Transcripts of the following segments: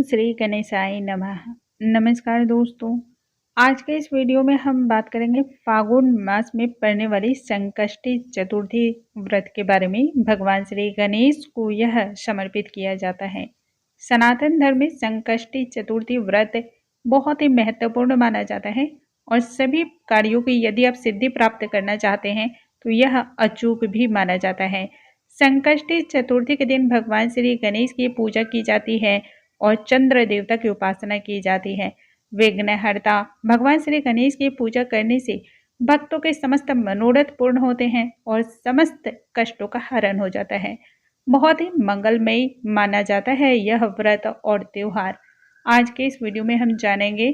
श्री गणेशाय नमः। नमस्कार दोस्तों, आज के इस वीडियो में हम बात करेंगे फागुन मास में पड़ने वाली संकष्टी चतुर्थी व्रत के बारे में। भगवान श्री गणेश को यह समर्पित किया जाता है। सनातन धर्म में संकष्टी चतुर्थी व्रत बहुत ही महत्वपूर्ण माना जाता है और सभी कार्यों की यदि आप सिद्धि प्राप्त करना चाहते हैं तो यह अचूक भी माना जाता है। संकष्टी चतुर्थी के दिन भगवान श्री गणेश की पूजा की जाती है और चंद्र देवता की उपासना की जाती है। विघ्नहर्ता भगवान श्री गणेश की पूजा करने से भक्तों के समस्त मनोरथ पूर्ण होते हैं और समस्त कष्टों का हरण हो जाता है। बहुत ही मंगलमयी माना जाता है यह व्रत और त्योहार। आज के इस वीडियो में हम जानेंगे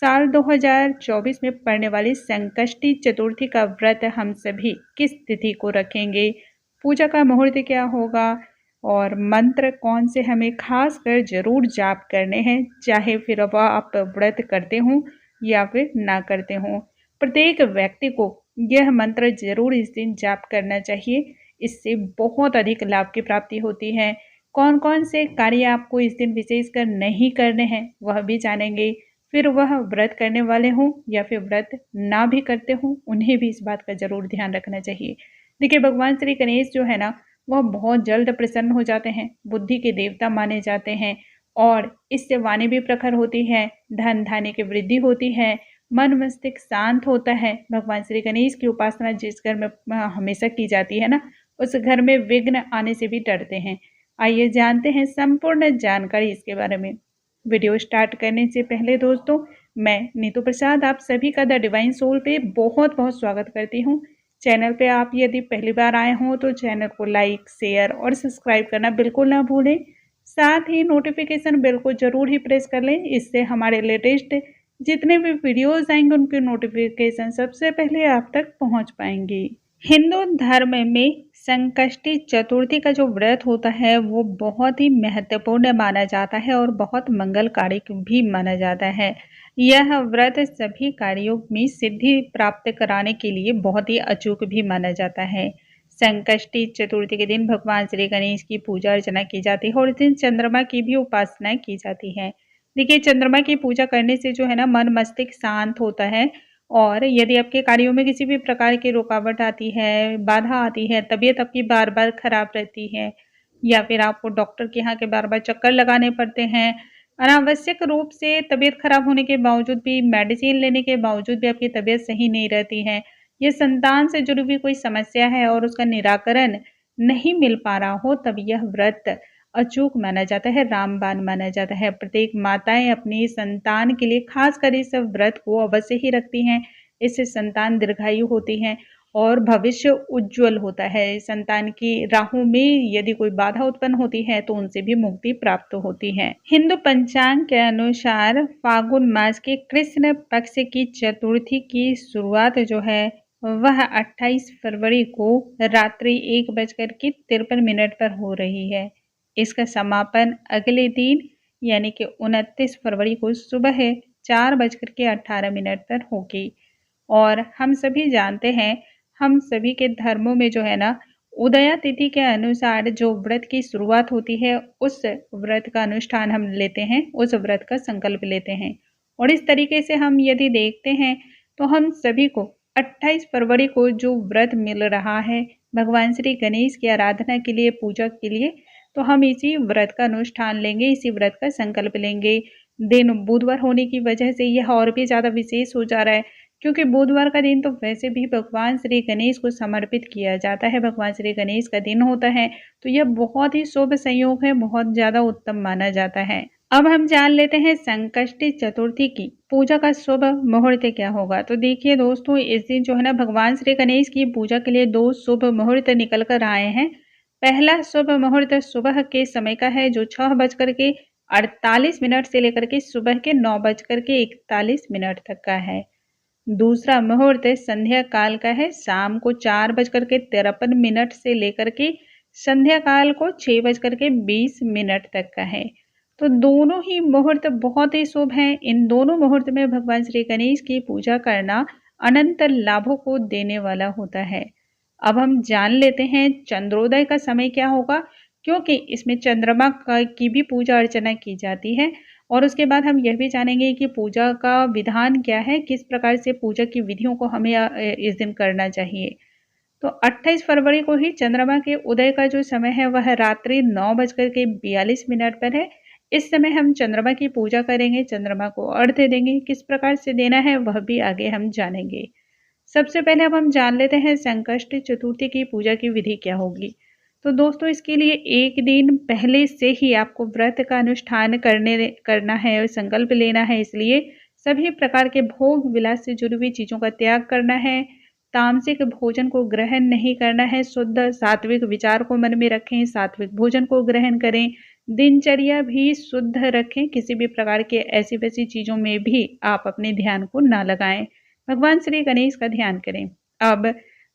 साल 2024 में पड़ने वाली संकष्टी चतुर्थी का व्रत हम सभी किस तिथि को रखेंगे, पूजा का मुहूर्त क्या होगा और मंत्र कौन से हमें खास कर जरूर जाप करने हैं, चाहे फिर वह आप व्रत करते हों या फिर ना करते हों। प्रत्येक व्यक्ति को यह मंत्र जरूर इस दिन जाप करना चाहिए। इससे बहुत अधिक लाभ की प्राप्ति होती है। कौन कौन से कार्य आपको इस दिन विशेषकर नहीं करने हैं वह भी जानेंगे। फिर वह व्रत करने वाले हों या फिर व्रत ना भी करते हों, उन्हें भी इस बात का जरूर ध्यान रखना चाहिए। देखिए, भगवान श्री गणेश जो है ना, वह बहुत जल्द प्रसन्न हो जाते हैं, बुद्धि के देवता माने जाते हैं और इससे वाणी भी प्रखर होती है, धन धान्य की वृद्धि होती है, मन मस्तिष्क शांत होता है। भगवान श्री गणेश की उपासना जिस घर में हमेशा की जाती है ना, उस घर में विघ्न आने से भी डरते हैं। आइए जानते हैं संपूर्ण जानकारी इसके बारे में। वीडियो स्टार्ट करने से पहले दोस्तों, मैं नीतू प्रसाद आप सभी का द डिवाइन सोल पे बहुत बहुत स्वागत करती हूँ। चैनल पे आप यदि पहली बार आए हों तो चैनल को लाइक, शेयर और सब्सक्राइब करना बिल्कुल ना भूलें। साथ ही नोटिफिकेशन बेल को जरूर ही प्रेस कर लें, इससे हमारे लेटेस्ट जितने भी वीडियोस आएंगे उनके नोटिफिकेशन सबसे पहले आप तक पहुंच पाएंगे। हिंदू धर्म में संकष्टी चतुर्थी का जो व्रत होता है वो बहुत ही महत्वपूर्ण माना जाता है और बहुत मंगलकारी भी माना जाता है। यह व्रत सभी कार्यों में सिद्धि प्राप्त कराने के लिए बहुत ही अचूक भी माना जाता है। संकष्टी चतुर्थी के दिन भगवान श्री गणेश की पूजा अर्चना की जाती है और इस दिन चंद्रमा की भी उपासना की जाती है। देखिए, चंद्रमा की पूजा करने से जो है ना, मन मस्तिष्क शांत होता है और यदि आपके कार्यों में किसी भी प्रकार की रुकावट आती है, बाधा आती है, तबीयत आपकी बार बार खराब रहती है या फिर आपको डॉक्टर के यहाँ के बार बार चक्कर लगाने पड़ते हैं, अनावश्यक रूप से तबीयत खराब होने के बावजूद भी, मेडिसिन लेने के बावजूद भी आपकी तबीयत सही नहीं रहती है, ये संतान से जुड़ी हुई कोई समस्या है और उसका निराकरण नहीं मिल पा रहा हो, तब यह व्रत अचूक माना जाता है, रामबाण माना जाता है। प्रत्येक माताएं अपनी संतान के लिए खासकर इस व्रत को अवश्य ही रखती हैं। इससे संतान दीर्घायु होती है और भविष्य उज्जवल होता है। संतान की राहों में यदि कोई बाधा उत्पन्न होती है तो उनसे भी मुक्ति प्राप्त होती है। हिंदू पंचांग के अनुसार फागुन मास के कृष्ण पक्ष की चतुर्थी की शुरुआत जो है वह 28 फरवरी को रात्रि 1:53 पर हो रही है। इसका समापन अगले दिन यानी कि 29 फरवरी को सुबह 4:18 पर होगी। और हम सभी जानते हैं, हम सभी के धर्मों में जो है ना, उदया तिथि के अनुसार जो व्रत की शुरुआत होती है उस व्रत का अनुष्ठान हम लेते हैं, उस व्रत का संकल्प लेते हैं। और इस तरीके से हम यदि देखते हैं तो हम सभी को 28 फरवरी को जो व्रत मिल रहा है भगवान श्री गणेश की आराधना के लिए, पूजा के लिए, तो हम इसी व्रत का अनुष्ठान लेंगे, इसी व्रत का संकल्प लेंगे। दिन बुधवार होने की वजह से यह और भी ज़्यादा विशेष हो जा रहा है, क्योंकि बुधवार का दिन तो वैसे भी भगवान श्री गणेश को समर्पित किया जाता है, भगवान श्री गणेश का दिन होता है, तो यह बहुत ही शुभ संयोग है, बहुत ज़्यादा उत्तम माना जाता है। अब हम जान लेते हैं संकष्टी चतुर्थी की पूजा का शुभ मुहूर्त क्या होगा। तो देखिए दोस्तों, इस दिन जो है ना, भगवान श्री गणेश की पूजा के लिए 2 शुभ मुहूर्त निकल कर आए हैं। पहला शुभ मुहूर्त सुबह के समय का है जो 6:48 से लेकर के सुबह के 9:41 तक का है। दूसरा मुहूर्त संध्या काल का है, शाम को 4:53 से लेकर के संध्या काल को 6:20 तक का है। तो दोनों ही मुहूर्त बहुत ही शुभ हैं। इन दोनों मुहूर्त में भगवान श्री गणेश की पूजा करना अनंत लाभों को देने वाला होता है। अब हम जान लेते हैं चंद्रोदय का समय क्या होगा, क्योंकि इसमें चंद्रमा की भी पूजा अर्चना की जाती है। और उसके बाद हम यह भी जानेंगे कि पूजा का विधान क्या है, किस प्रकार से पूजा की विधियों को हमें इस दिन करना चाहिए। तो 28 फरवरी को ही चंद्रमा के उदय का जो समय है वह रात्रि 9:42 पर है। इस समय हम चंद्रमा की पूजा करेंगे, चंद्रमा को अर्घ्य देंगे। किस प्रकार से देना है वह भी आगे हम जानेंगे। सबसे पहले अब हम जान लेते हैं संकष्टी चतुर्थी की पूजा की विधि क्या होगी। तो दोस्तों इसके लिए एक दिन पहले से ही आपको व्रत का अनुष्ठान करना है और संकल्प लेना है। इसलिए सभी प्रकार के भोग विलास से जुड़ी हुई चीज़ों का त्याग करना है। तामसिक भोजन को ग्रहण नहीं करना है। शुद्ध सात्विक विचार को मन में रखें, सात्विक भोजन को ग्रहण करें। दिनचर्या भी शुद्ध रखें, किसी भी प्रकार के ऐसी वैसी चीज़ों में भी आप अपने ध्यान को ना लगाएं। भगवान श्री गणेश का ध्यान करें। अब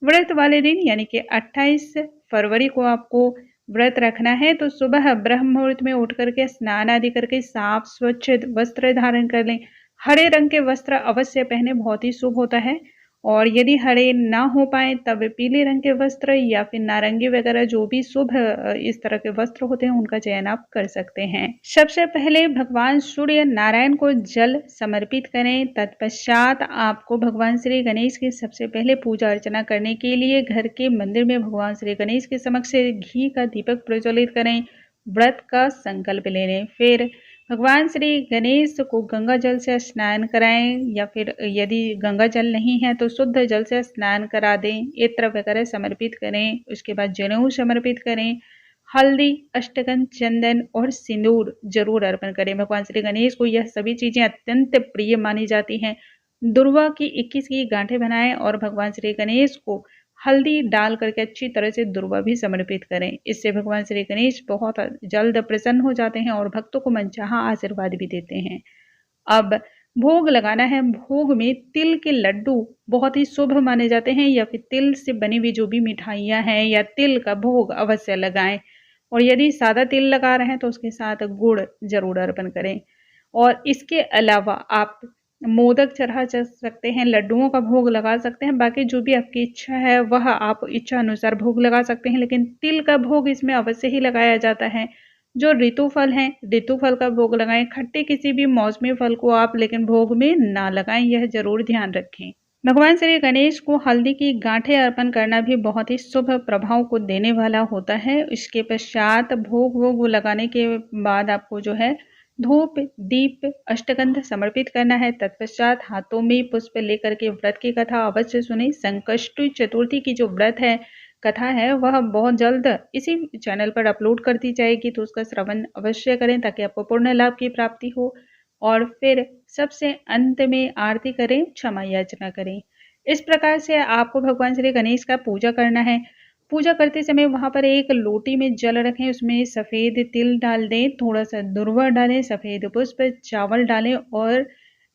व्रत वाले दिन यानी कि 28 फरवरी को आपको व्रत रखना है। तो सुबह ब्रह्म मुहूर्त में उठ करके स्नान आदि करके साफ स्वच्छ वस्त्र धारण कर लें। हरे रंग के वस्त्र अवश्य पहने, बहुत ही शुभ होता है। और यदि हरे ना हो पाए तब पीले रंग के वस्त्र या फिर नारंगी वगैरह जो भी शुभ इस तरह के वस्त्र होते हैं उनका चयन आप कर सकते हैं। सबसे पहले भगवान सूर्य नारायण को जल समर्पित करें। तत्पश्चात आपको भगवान श्री गणेश की सबसे पहले पूजा अर्चना करने के लिए घर के मंदिर में भगवान श्री गणेश के समक्ष घी का दीपक प्रज्वलित करें। व्रत का संकल्प ले लें। फिर भगवान श्री गणेश को गंगा जल से स्नान कराएं, या फिर यदि गंगा जल नहीं है तो शुद्ध जल से स्नान करा दें। इत्र वगैरह समर्पित करें। उसके बाद जनेऊ समर्पित करें। हल्दी, अष्टगंध, चंदन और सिंदूर जरूर अर्पण करें। भगवान श्री गणेश को यह सभी चीजें अत्यंत प्रिय मानी जाती हैं। दुर्वा की 21 की गांठें बनाएं और भगवान श्री गणेश को हल्दी डाल करके अच्छी तरह से दुर्वा भी समर्पित करें। इससे भगवान श्री गणेश बहुत जल्द प्रसन्न हो जाते हैं और भक्तों को मनचाहा आशीर्वाद भी देते हैं। अब भोग लगाना है। भोग में तिल के लड्डू बहुत ही शुभ माने जाते हैं, या फिर तिल से बनी हुई जो भी मिठाइयाँ हैं या तिल का भोग अवश्य लगाएं। और यदि सादा तिल लगा रहे हैं तो उसके साथ गुड़ जरूर अर्पण करें। और इसके अलावा आप मोदक चढ़ा सकते हैं, लड्डुओं का भोग लगा सकते हैं। बाकी जो भी आपकी इच्छा है वह आप इच्छा अनुसार भोग लगा सकते हैं, लेकिन तिल का भोग इसमें अवश्य ही लगाया जाता है। जो ऋतु फल हैं, ऋतु फल का भोग लगाएं। खट्टे किसी भी मौसमी फल को आप लेकिन भोग में ना लगाएं, यह जरूर ध्यान रखें। भगवान श्री गणेश को हल्दी की गांठें अर्पण करना भी बहुत ही शुभ प्रभाव को देने वाला होता है। इसके पश्चात भोग लगाने के बाद आपको जो है धूप, दीप, अष्टगंध समर्पित करना है। तत्पश्चात हाथों में पुष्प लेकर के व्रत की कथा अवश्य सुने। संकष्टी चतुर्थी की जो व्रत है, कथा है, वह बहुत जल्द इसी चैनल पर अपलोड कर दी जाएगी, तो उसका श्रवण अवश्य करें ताकि आपको पूर्ण लाभ की प्राप्ति हो। और फिर सबसे अंत में आरती करें, क्षमा याचना करें। इस प्रकार से आपको भगवान श्री गणेश का पूजा करना है। पूजा करते समय वहां पर एक लोटी में जल रखें, उसमें सफ़ेद तिल डाल दें, थोड़ा सा दुर्वा डालें, सफ़ेद पुष्प, चावल डालें और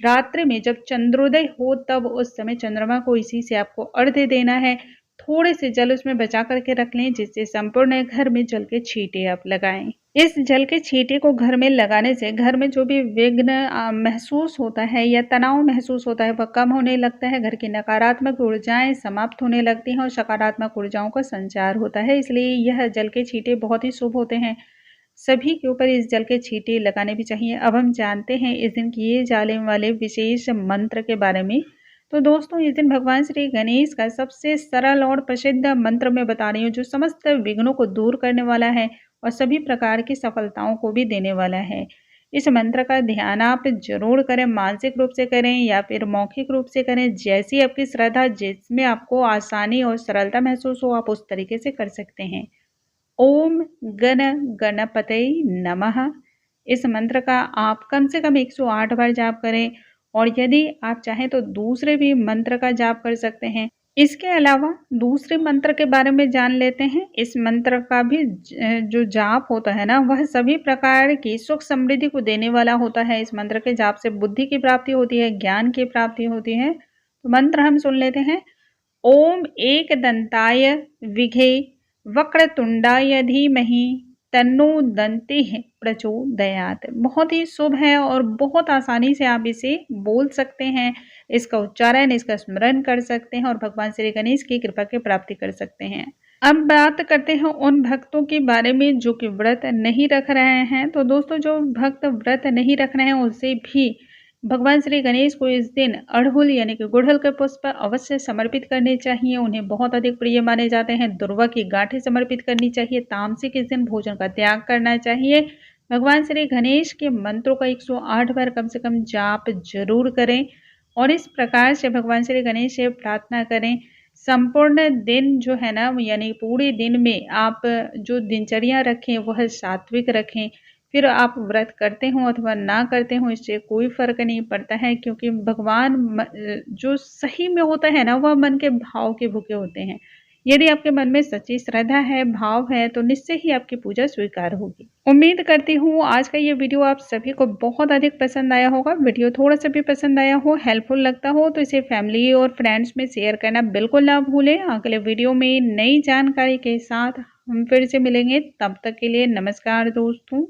रात्रि में जब चंद्रोदय हो तब उस समय चंद्रमा को इसी से आपको अर्घ्य देना है। थोड़े से जल उसमें बचा करके रख लें, जिससे संपूर्ण घर में जल के छींटे आप लगाएं। इस जल के छींटे को घर में लगाने से घर में जो भी विघ्न महसूस होता है या तनाव महसूस होता है वह कम होने लगता है। घर की नकारात्मक ऊर्जाएं समाप्त होने लगती हैं और सकारात्मक ऊर्जाओं का संचार होता है। इसलिए यह जल के छींटे बहुत ही शुभ होते हैं। सभी के ऊपर इस जल के छींटे लगाने भी चाहिए। अब हम जानते हैं इस दिन किए जाने वाले विशेष मंत्र के बारे में। तो दोस्तों इस दिन भगवान श्री गणेश का सबसे सरल और प्रसिद्ध मंत्र मैं बता रही हूँ, जो समस्त विघ्नों को दूर करने वाला है और सभी प्रकार की सफलताओं को भी देने वाला है। इस मंत्र का ध्यान आप जरूर करें, मानसिक रूप से करें या फिर मौखिक रूप से करें, जैसी आपकी श्रद्धा, जिसमें आपको आसानी और सरलता महसूस हो आप उस तरीके से कर सकते हैं। ओम गण गणपतये नमः। इस मंत्र का आप कम से कम 108 बार जाप करें और यदि आप चाहें तो दूसरे भी मंत्र का जाप कर सकते हैं। इसके अलावा दूसरे मंत्र के बारे में जान लेते हैं। इस मंत्र का भी जो जाप होता है ना, वह सभी प्रकार की सुख समृद्धि को देने वाला होता है। इस मंत्र के जाप से बुद्धि की प्राप्ति होती है, ज्ञान की प्राप्ति होती है। तो मंत्र हम सुन लेते हैं। ओम एक दंताय विघे वक्रतुंडाय धीमहि तन्नो दन्तिः प्रचोदयात्। बहुत ही शुभ है और बहुत आसानी से आप इसे बोल सकते हैं, इसका उच्चारण, इसका स्मरण कर सकते हैं और भगवान श्री गणेश की कृपा की प्राप्ति कर सकते हैं। अब बात करते हैं उन भक्तों के बारे में जो कि व्रत नहीं रख रहे हैं। तो दोस्तों, जो भक्त व्रत नहीं रख रहे हैं उसे भी भगवान श्री गणेश को इस दिन अड़हुल यानी कि गुड़हल के पुष्प अवश्य समर्पित करने चाहिए। उन्हें बहुत अधिक प्रिय माने जाते हैं। दुर्वा की गांठें समर्पित करनी चाहिए। तामसिक इस दिन भोजन का त्याग करना चाहिए। भगवान श्री गणेश के मंत्रों का 108 बार कम से कम जाप जरूर करें और इस प्रकार से भगवान श्री गणेश से प्रार्थना करें। संपूर्ण दिन जो है ना, यानी पूरे दिन में आप जो दिनचर्या रखें वह सात्विक रखें। फिर आप व्रत करते हों अथवा ना करते हों, इससे कोई फ़र्क नहीं पड़ता है, क्योंकि भगवान जो सही में होता है ना, वह मन के भाव के भूखे होते हैं। यदि आपके मन में सच्ची श्रद्धा है, भाव है, तो निश्चय ही आपकी पूजा स्वीकार होगी। उम्मीद करती हूँ आज का ये वीडियो आप सभी को बहुत अधिक पसंद आया होगा। वीडियो थोड़ा सा भी पसंद आया हो, हेल्पफुल लगता हो, तो इसे फैमिली और फ्रेंड्स में शेयर करना बिल्कुल ना भूलें। अगले वीडियो में नई जानकारी के साथ हम फिर से मिलेंगे। तब तक के लिए नमस्कार दोस्तों।